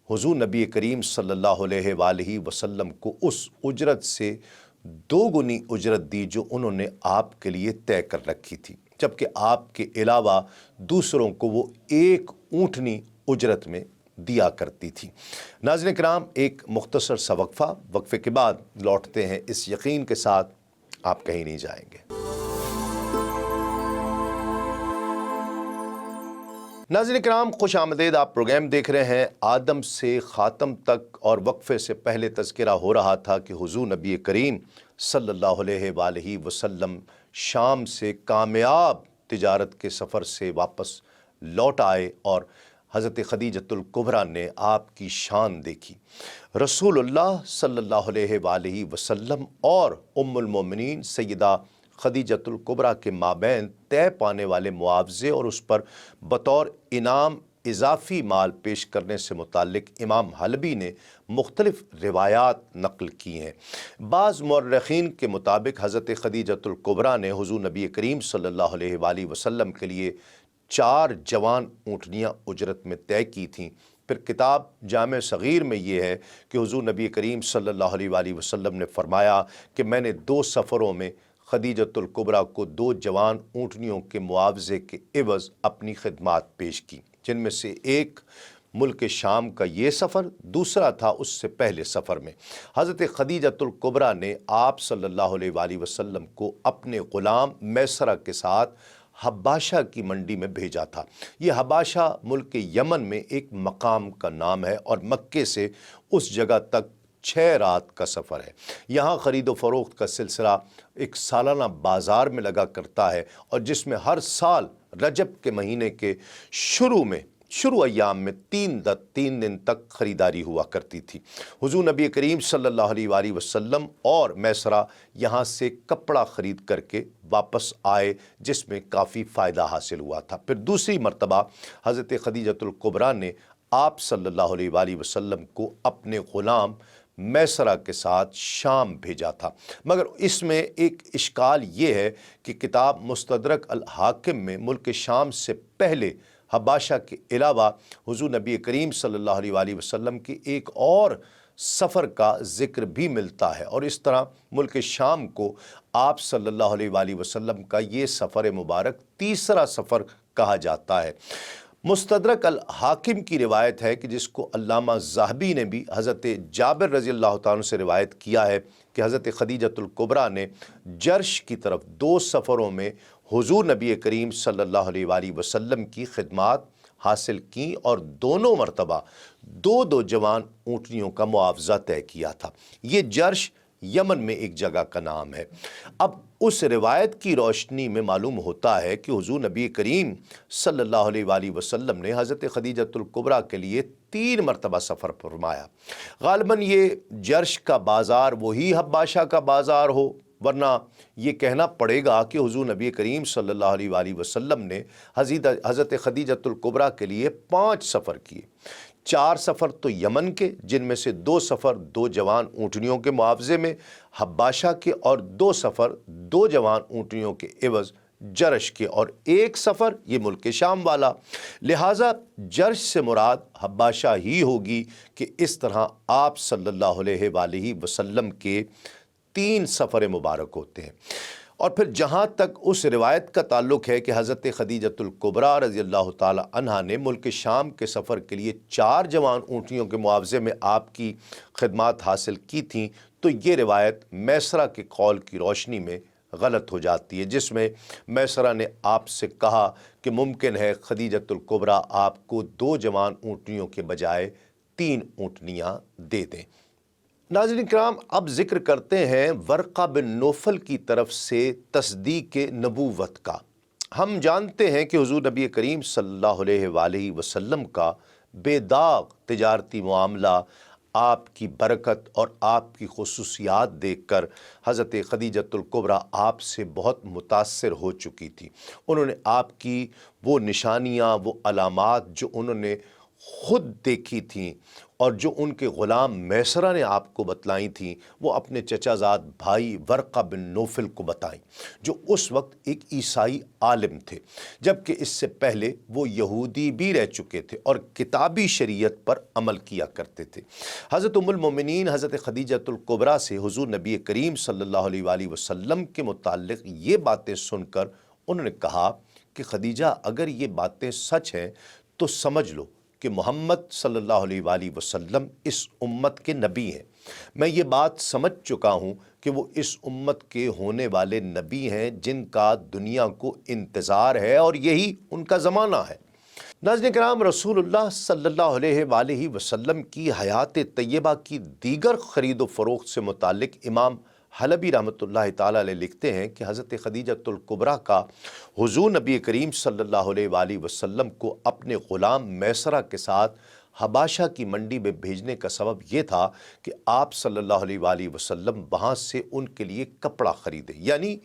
Speaker 1: حضور نبی کریم صلی اللہ علیہ وآلہ وسلم کو اس اجرت سے 2 گنی اجرت دی جو انہوں نے آپ کے لیے طے کر رکھی تھی، جبکہ آپ کے علاوہ دوسروں کو وہ 1 اونٹنی اجرت میں دیا کرتی تھی۔ ناظرین کرام، ایک مختصر سا وقفے کے بعد لوٹتے ہیں اس یقین کے ساتھ آپ کہیں نہیں جائیں گے۔ ناظرین کرام، خوش آمدید۔ آپ پروگرام دیکھ رہے ہیں آدم سے خاتم تک، اور وقفے سے پہلے تذکرہ ہو رہا تھا کہ حضور نبی کریم صلی اللہ علیہ وآلہ وسلم شام سے کامیاب تجارت کے سفر سے واپس لوٹ آئے اور حضرت خدیجۃ الکبریٰ نے آپ کی شان دیکھی۔ رسول اللہ صلی اللہ علیہ وآلہ وسلم اور ام المومنین سیدہ خدیجۃ الکبریٰ کے مابین طے پانے والے معاوضے اور اس پر بطور انعام اضافی مال پیش کرنے سے متعلق امام حلبی نے مختلف روایات نقل کی ہیں۔ بعض مورخین کے مطابق حضرت خدیجۃ الکبریٰ نے حضور نبی کریم صلی اللہ علیہ وآلہ وسلم کے لیے 4 جوان اونٹنیاں اجرت میں طے کی تھیں۔ پھر کتاب جامع صغیر میں یہ ہے کہ حضور نبی کریم صلی اللہ علیہ وآلہ وسلم نے فرمایا کہ میں نے 2 سفروں میں خدیجۃ الکبریٰ کو 2 جوان اونٹنیوں کے معاوضے کے عوض اپنی خدمات پیش کی، جن میں سے ایک ملک شام کا یہ سفر، دوسرا تھا اس سے پہلے سفر میں حضرت خدیجۃ الکبریٰ نے آپ صلی اللہ علیہ وآلہ وسلم کو اپنے غلام میسرہ کے ساتھ حباشہ کی منڈی میں بھیجا تھا۔ یہ حباشہ ملک یمن میں ایک مقام کا نام ہے اور مکے سے اس جگہ تک 6 رات کا سفر ہے۔ یہاں خرید و فروخت کا سلسلہ ایک سالانہ بازار میں لگا کرتا ہے، اور جس میں ہر سال رجب کے مہینے کے شروع ایام میں 3 دن تک خریداری ہوا کرتی تھی۔ حضور نبی کریم صلی اللہ علیہ وآلہ وسلم اور میسرہ یہاں سے کپڑا خرید کر کے واپس آئے، جس میں کافی فائدہ حاصل ہوا تھا۔ پھر دوسری مرتبہ حضرت خدیجۃ الکبریٰ نے آپ صلی اللہ علیہ وآلہ وسلم کو اپنے غلام میسرہ کے ساتھ شام بھیجا تھا، مگر اس میں ایک اشکال یہ ہے کہ کتاب مستدرک الحاکم میں ملک شام سے پہلے حباشہ کے علاوہ حضور نبی کریم صلی اللہ علیہ وآلہ وسلم کی ایک اور سفر کا ذکر بھی ملتا ہے، اور اس طرح ملک شام کو آپ صلی اللہ علیہ وآلہ وسلم کا یہ سفر مبارک تیسرا سفر کہا جاتا ہے۔ مستدرک الحاکم کی روایت ہے کہ جس کو علامہ ذہبی نے بھی حضرت جابر رضی اللہ تعالیٰ عنہ سے روایت کیا ہے کہ حضرت خدیجۃ الکبریٰ نے جرش کی طرف 2 سفروں میں حضور نبی کریم صلی اللہ علیہ وآلہ وسلم کی خدمات حاصل کیں، اور دونوں مرتبہ 2 جوان اونٹنیوں کا معاوضہ طے کیا تھا۔ یہ جرش یمن میں ایک جگہ کا نام ہے۔ اب اس روایت کی روشنی میں معلوم ہوتا ہے کہ حضور نبی کریم صلی اللہ علیہ وآلہ وسلم نے حضرت خدیجۃ الکبریٰ کے لیے 3 مرتبہ سفر فرمایا۔ غالباً یہ جرش کا بازار وہی حباشہ کا بازار ہو، ورنہ یہ کہنا پڑے گا کہ حضور نبی کریم صلی اللہ علیہ وآلہ وسلم نے حضرت خدیجۃ الکبریٰ کے لیے 5 سفر کیے۔ 4 سفر تو یمن کے، جن میں سے 2 سفر 2 جوان اونٹنیوں کے معاوضے میں حباشہ کے، اور 2 سفر 2 جوان اونٹنیوں کے عوض جرش کے، اور 1 سفر یہ ملک شام والا۔ لہٰذا جرش سے مراد حباشہ ہی ہوگی کہ اس طرح آپ صلی اللہ علیہ وآلہ وسلم کے 3 سفر مبارک ہوتے ہیں۔ اور پھر جہاں تک اس روایت کا تعلق ہے کہ حضرت خدیجۃ الکبریٰ رضی اللہ تعالی عنہا نے ملک شام کے سفر کے لیے 4 جوان اونٹنیوں کے معاوضے میں آپ کی خدمات حاصل کی تھیں، تو یہ روایت میسرہ کے قول کی روشنی میں غلط ہو جاتی ہے، جس میں میسرہ نے آپ سے کہا کہ ممکن ہے خدیجۃ الکبریٰ آپ کو 2 جوان اونٹنیوں کے بجائے 3 اونٹنیاں دے دیں۔ ناظرین کرام، اب ذکر کرتے ہیں ورقہ بن نوفل کی طرف سے تصدیق نبوت کا۔ ہم جانتے ہیں کہ حضور نبی کریم صلی اللہ علیہ وآلہ وسلم کا بے داغ تجارتی معاملہ آپ کی برکت اور آپ کی خصوصیات دیکھ کر حضرت خدیجۃ الکبریٰ آپ سے بہت متاثر ہو چکی تھی۔ انہوں نے آپ کی وہ نشانیاں، وہ علامات جو انہوں نے خود دیکھی تھیں اور جو ان کے غلام میسرہ نے آپ کو بتلائیں تھیں، وہ اپنے چچا زاد بھائی ورقہ بن نوفل کو بتائیں، جو اس وقت ایک عیسائی عالم تھے، جبکہ اس سے پہلے وہ یہودی بھی رہ چکے تھے اور کتابی شریعت پر عمل کیا کرتے تھے۔ حضرت ام المومنین حضرت خدیجۃ الکبریٰ سے حضور نبی کریم صلی اللہ علیہ وآلہ وسلم کے متعلق یہ باتیں سن کر انہوں نے کہا کہ خدیجہ، اگر یہ باتیں سچ ہیں تو سمجھ لو کہ محمد صلی اللہ علیہ وآلہ وسلم اس امت کے نبی ہیں۔ میں یہ بات سمجھ چکا ہوں کہ وہ اس امت کے ہونے والے نبی ہیں جن کا دنیا کو انتظار ہے، اور یہی ان کا زمانہ ہے۔ ناظرین کرام، رسول اللہ صلی اللہ علیہ وآلہ وسلم کی حیات طیبہ کی دیگر خرید و فروخت سے متعلق امام حلبی رحمۃ اللہ تعالیٰ علیہ لکھتے ہیں کہ حضرت خدیجۃ الکبریٰ کا حضور نبی کریم صلی اللہ علیہ وآلہ وسلم کو اپنے غلام میسرہ کے ساتھ حباشہ کی منڈی میں بھیجنے کا سبب یہ تھا کہ آپ صلی اللہ علیہ وآلہ وسلم وہاں سے ان کے لیے کپڑا خریدے، یعنی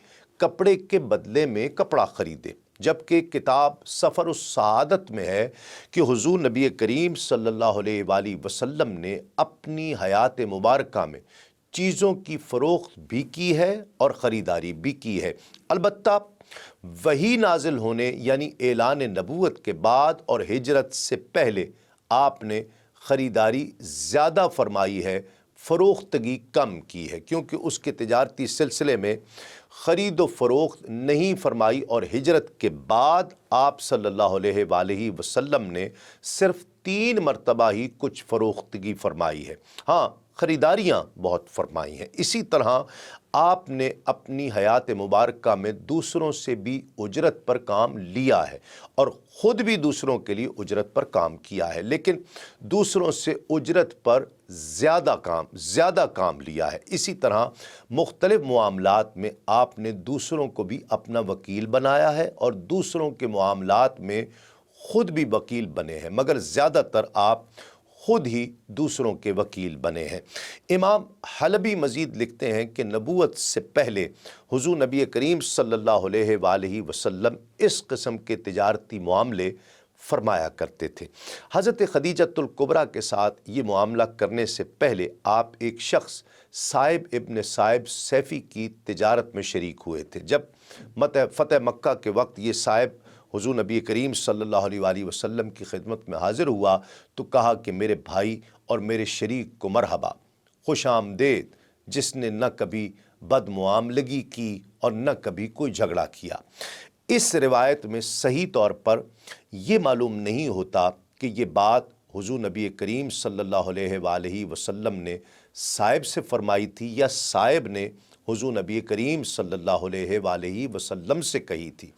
Speaker 1: کپڑے کے بدلے میں کپڑا خریدے، جبکہ کتاب سفر السعادت میں ہے کہ حضور نبی کریم صلی اللہ علیہ وآلہ وسلم نے اپنی حیات مبارکہ میں چیزوں کی فروخت بھی کی ہے اور خریداری بھی کی ہے۔ البتہ وحی نازل ہونے یعنی اعلان نبوت کے بعد اور ہجرت سے پہلے آپ نے خریداری زیادہ فرمائی ہے، فروختگی کم کی ہے، کیونکہ اس کے تجارتی سلسلے میں خرید و فروخت نہیں فرمائی، اور ہجرت کے بعد آپ صلی اللہ علیہ وآلہ وسلم نے صرف 3 مرتبہ ہی کچھ فروختگی فرمائی ہے، ہاں خریداریاں بہت فرمائی ہیں۔ اسی طرح آپ نے اپنی حیات مبارکہ میں دوسروں سے بھی اجرت پر کام لیا ہے، اور خود بھی دوسروں کے لیے اجرت پر کام کیا ہے، لیکن دوسروں سے اجرت پر زیادہ کام لیا ہے۔ اسی طرح مختلف معاملات میں آپ نے دوسروں کو بھی اپنا وکیل بنایا ہے، اور دوسروں کے معاملات میں خود بھی وکیل بنے ہیں، مگر زیادہ تر آپ خود ہی دوسروں کے وکیل بنے ہیں۔ امام حلبی مزید لکھتے ہیں کہ نبوت سے پہلے حضور نبی کریم صلی اللہ علیہ وآلہ وسلم اس قسم کے تجارتی معاملے فرمایا کرتے تھے۔ حضرت خدیجۃ الکبریٰ کے ساتھ یہ معاملہ کرنے سے پہلے آپ ایک شخص صائب ابن صائب سیفی کی تجارت میں شریک ہوئے تھے۔ جب فتح مکہ کے وقت یہ صائب حضور نبی کریم صلی اللہ علیہ وآلہ وسلم کی خدمت میں حاضر ہوا تو کہا کہ میرے بھائی اور میرے شریک کو مرحبا، خوش آمدید، جس نے نہ کبھی بد معاملگی کی اور نہ کبھی کوئی جھگڑا کیا۔ اس روایت میں صحیح طور پر یہ معلوم نہیں ہوتا کہ یہ بات حضور نبی کریم صلی اللہ علیہ وآلہ وسلم نے صائب سے فرمائی تھی یا صائب نے حضور نبی کریم صلی اللہ علیہ وآلہ وسلم سے کہی تھی۔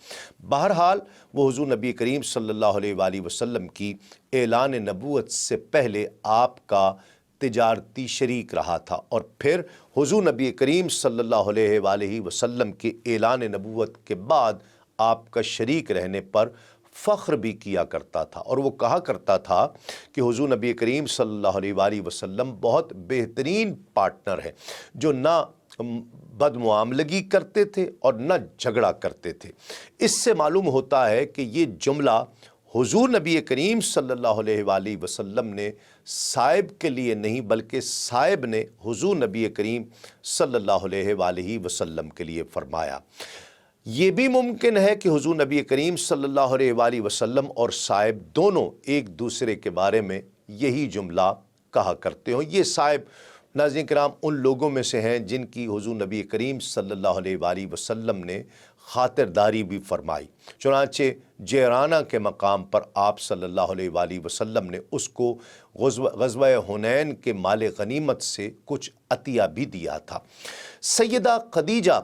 Speaker 1: بہرحال وہ حضور نبی کریم صلی اللہ علیہ وآلہ وسلم کی اعلان نبوت سے پہلے آپ کا تجارتی شریک رہا تھا، اور پھر حضور نبی کریم صلی اللہ علیہ وآلہ وسلم کے اعلان نبوت کے بعد آپ کا شریک رہنے پر فخر بھی کیا کرتا تھا، اور وہ کہا کرتا تھا کہ حضور نبی کریم صلی اللہ علیہ وآلہ وسلم بہت بہترین پارٹنر ہے، جو نہ بد معاملگی کرتے تھے اور نہ جھگڑا کرتے تھے۔ اس سے معلوم ہوتا ہے کہ یہ جملہ حضور نبی کریم صلی اللہ علیہ وآلہ وسلم نے صائب کے لیے نہیں، بلکہ صائب نے حضور نبی کریم صلی اللہ علیہ وآلہ وسلم کے لیے فرمایا۔ یہ بھی ممکن ہے کہ حضور نبی کریم صلی اللہ علیہ وآلہ وسلم اور صائب دونوں ایک دوسرے کے بارے میں یہی جملہ کہا کرتے ہوں۔ یہ صائب ناظرین کرام ان لوگوں میں سے ہیں جن کی حضور نبی کریم صلی اللہ علیہ وآلہ وسلم نے خاطرداری بھی فرمائی، چنانچہ جیرانہ کے مقام پر آپ صلی اللہ علیہ وآلہ وسلم نے اس کو غزوہ حنین کے مال غنیمت سے کچھ عطیہ بھی دیا تھا۔ سیدہ خدیجہ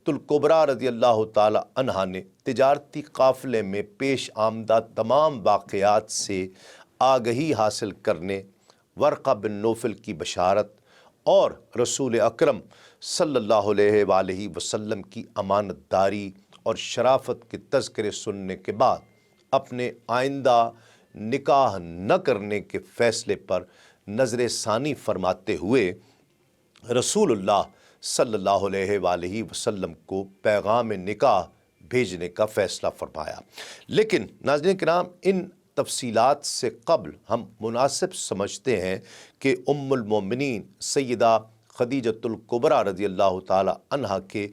Speaker 1: الکبریٰ رضی اللہ تعالی عنہا نے تجارتی قافلے میں پیش آمدہ تمام واقعات سے آگہی حاصل کرنے، ورقہ بن نوفل کی بشارت اور رسول اکرم صلی اللہ علیہ وآلہ وسلم کی امانت داری اور شرافت کے تذکرے سننے کے بعد اپنے آئندہ نکاح نہ کرنے کے فیصلے پر نظر ثانی فرماتے ہوئے رسول اللہ صلی اللہ علیہ وآلہ وسلم کو پیغام نکاح بھیجنے کا فیصلہ فرمایا۔ لیکن ناظرین کرام، ان تفصیلات سے قبل ہم مناسب سمجھتے ہیں کہ ام المومنین سیدہ خدیجۃ الکبریٰ رضی اللہ تعالی عنہا کے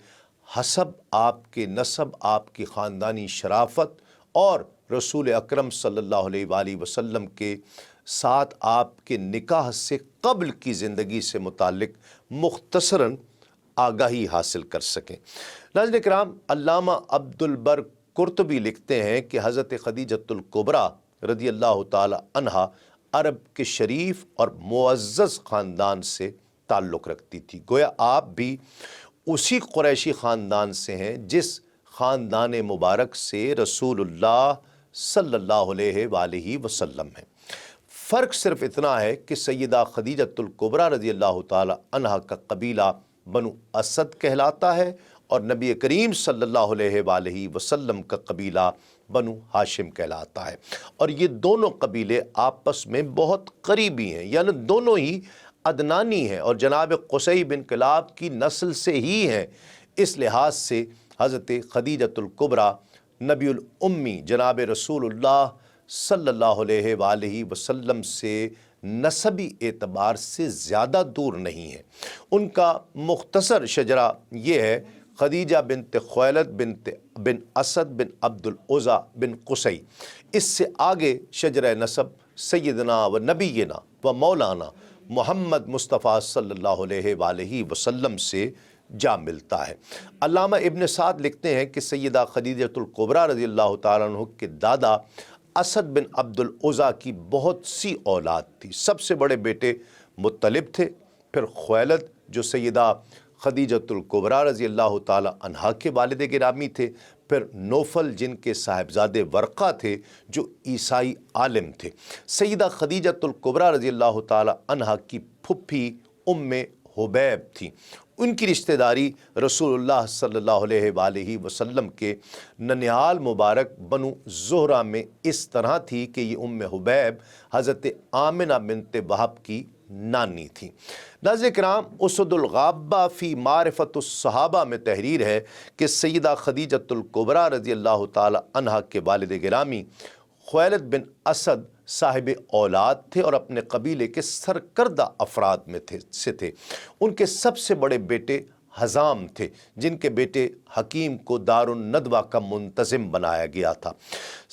Speaker 1: حسب، آپ کے نسب، آپ کی خاندانی شرافت اور رسول اکرم صلی اللہ علیہ وآلہ وسلم کے ساتھ آپ کے نکاح سے قبل کی زندگی سے متعلق مختصراً آگاہی حاصل کر سکیں۔ ناظرین کرام، علامہ عبد البر قرطبی لکھتے ہیں کہ حضرت خدیجۃ الکبریٰ رضی اللہ تعالی عنہا عرب کے شریف اور معزز خاندان سے تعلق رکھتی تھی، گویا آپ بھی اسی قریشی خاندان سے ہیں جس خاندان مبارک سے رسول اللہ صلی اللہ علیہ وآلہ وسلم ہیں۔ فرق صرف اتنا ہے کہ سیدہ خدیجۃ الکبریٰ رضی اللہ تعالی عنہا کا قبیلہ بنو اسد کہلاتا ہے، اور نبی کریم صلی اللہ علیہ وآلہ وسلم کا قبیلہ بنو ہاشم کہلاتا ہے، اور یہ دونوں قبیلے آپس میں بہت قریبی ہیں، یعنی دونوں ہی عدنانی ہیں اور جناب قصی بن کلاب کی نسل سے ہی ہیں۔ اس لحاظ سے حضرت خدیجۃ الکبریٰ نبی الامی جناب رسول اللہ صلی اللہ علیہ وآلہ وسلم سے نسبی اعتبار سے زیادہ دور نہیں ہے۔ ان کا مختصر شجرہ یہ ہے: خدیجہ بنت خویلد بن اسد بن عبد العزیٰ بن قصی۔ اس سے آگے شجرہ نسب سیدنا و نبینا و مولانا محمد مصطفیٰ صلی اللہ علیہ وآلہ وسلم سے جا ملتا ہے۔ علامہ ابن سعد لکھتے ہیں کہ سیدہ خدیجۃ الکبریٰ رضی اللہ تعالیٰ عنہ کے دادا اسد بن عبد العزیٰ کی بہت سی اولاد تھی۔ سب سے بڑے بیٹے مطلب تھے، پھر خویلد جو سیدہ خدیجۃ الکبریٰ رضی اللہ تعالیٰ عنہا کے والد گرامی تھے، پھر نوفل جن کے صاحبزادے ورقہ تھے جو عیسائی عالم تھے۔ سیدہ خدیجۃ الکبریٰ رضی اللہ تعالیٰ عنہا کی پھپھی ام حبیب تھی۔ ان کی رشتہ داری رسول اللہ صلی اللہ علیہ وآلہ وسلم کے ننیال مبارک بنو زہرہ میں اس طرح تھی کہ یہ ام حبیب حضرت آمنہ بنت وہب کی نانی تھی۔ ناظرین کرام، اسد الغابہ فی معرفت الصحابہ میں تحریر ہے کہ سیدہ خدیجۃ الکبریٰ رضی اللہ تعالی عنہا کے والد گرامی خویلد بن اسد صاحب اولاد تھے اور اپنے قبیلے کے سرکردہ افراد میں تھے۔ ان کے سب سے بڑے بیٹے حزام تھے، جن کے بیٹے حکیم کو دار الندوہ کا منتظم بنایا گیا تھا۔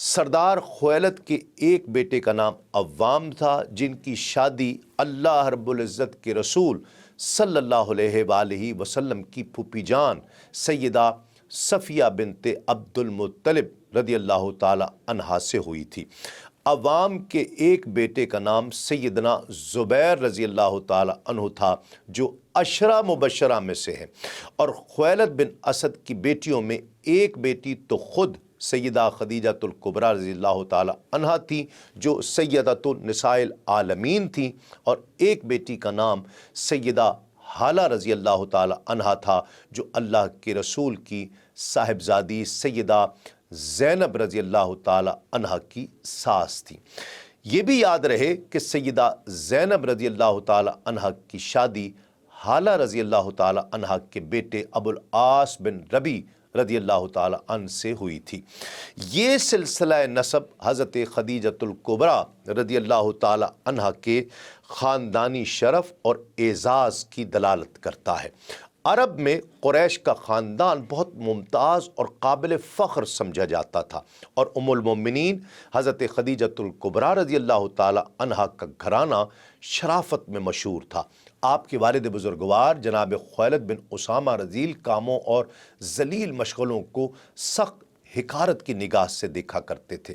Speaker 1: سردار خویلد کے ایک بیٹے کا نام عوام تھا، جن کی شادی اللہ رب العزت کے رسول صلی اللہ علیہ وآلہ وسلم کی پھوپھی جان سیدہ صفیہ بنت عبد المطلب رضی اللہ تعالی عنہا سے ہوئی تھی۔ عوام کے ایک بیٹے کا نام سیدنا زبیر رضی اللہ تعالی عنہ تھا، جو عشرہ مبشرہ میں سے ہے، اور خویلد بن اسد کی بیٹیوں میں ایک بیٹی تو خود سیدہ خدیجۃ الکبریٰ رضی اللہ تعالی عنہا تھی، جو سیدۃ النساء العالمین تھی، اور ایک بیٹی کا نام سیدہ حالہ رضی اللہ تعالی عنہا تھا، جو اللہ کے رسول کی صاحبزادی سیدہ زینب رضی اللہ تعالی عنہا کی ساس تھی۔ یہ بھی یاد رہے کہ سیدہ زینب رضی اللہ تعالی عنہا کی شادی حالہ رضی اللہ تعالی عنہا کے بیٹے ابو العاص بن ربی رضی اللہ تعالی عنہ سے ہوئی تھی۔ یہ سلسلہ نسب حضرت خدیجۃ الکبریٰ رضی اللہ تعالی عنہا کے خاندانی شرف اور اعزاز کی دلالت کرتا ہے۔ عرب میں قریش کا خاندان بہت ممتاز اور قابل فخر سمجھا جاتا تھا، اور ام المومنین حضرت خدیجۃ الکبریٰ رضی اللہ تعالی عنہا کا گھرانہ شرافت میں مشہور تھا۔ آپ کے والد بزرگوار جناب خویلد بن اسامہ رذیل کاموں اور ذلیل مشغلوں کو سخت حقارت کی نگاہ سے دیکھا کرتے تھے۔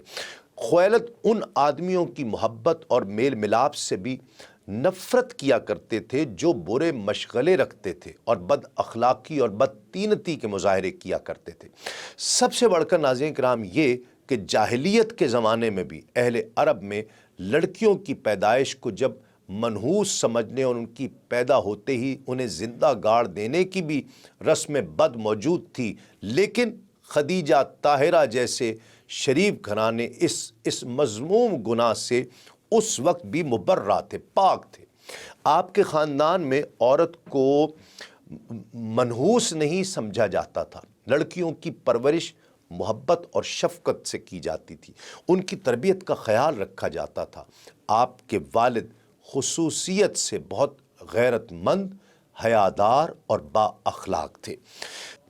Speaker 1: خویلد ان آدمیوں کی محبت اور میل ملاپ سے بھی نفرت کیا کرتے تھے جو برے مشغلے رکھتے تھے اور بد اخلاقی اور بدتینتی کے مظاہرے کیا کرتے تھے۔ سب سے بڑھ کر ناظرین کرام یہ کہ جاہلیت کے زمانے میں بھی اہل عرب میں لڑکیوں کی پیدائش کو جب منحوس سمجھنے اور ان کی پیدا ہوتے ہی انہیں زندہ گاڑ دینے کی بھی رسم بد موجود تھی، لیکن خدیجہ طاہرہ جیسے شریف گھرانے اس مذموم گناہ سے اس وقت بھی مبرہ تھے، پاک تھے۔ آپ کے خاندان میں عورت کو منحوس نہیں سمجھا جاتا تھا، لڑکیوں کی پرورش محبت اور شفقت سے کی جاتی تھی، ان کی تربیت کا خیال رکھا جاتا تھا۔ آپ کے والد خصوصیت سے بہت غیرت مند، حیادار اور با اخلاق تھے۔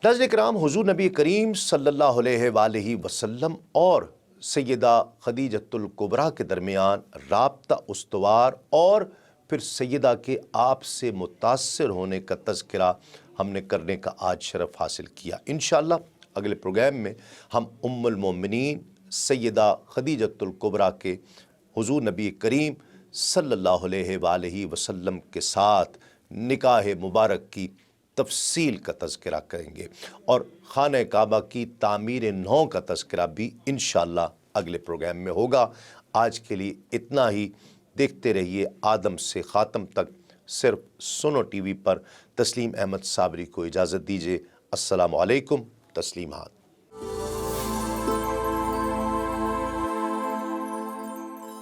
Speaker 1: ناظرین کرام، حضور نبی کریم صلی اللہ علیہ وآلہ وسلم اور سیدہ خدیجۃ الکبریٰ کے درمیان رابطہ استوار اور پھر سیدہ کے آپ سے متاثر ہونے کا تذکرہ ہم نے کرنے کا آج شرف حاصل کیا۔ انشاءاللہ اگلے پروگرام میں ہم ام المومنین سیدہ خدیجۃ الکبریٰ کے حضور نبی کریم صلی اللہ علیہ وآلہ وسلم کے ساتھ نکاح مبارک کی تفصیل کا تذکرہ کریں گے، اور خانہ کعبہ کی تعمیر نو کا تذکرہ بھی انشاءاللہ اگلے پروگرام میں ہوگا۔ آج کے لیے اتنا ہی۔ دیکھتے رہیے آدم سے خاتم تک صرف سنو ٹی وی پر۔ تسلیم احمد صابری کو اجازت دیجیے۔ السلام علیکم۔ تسلیمات۔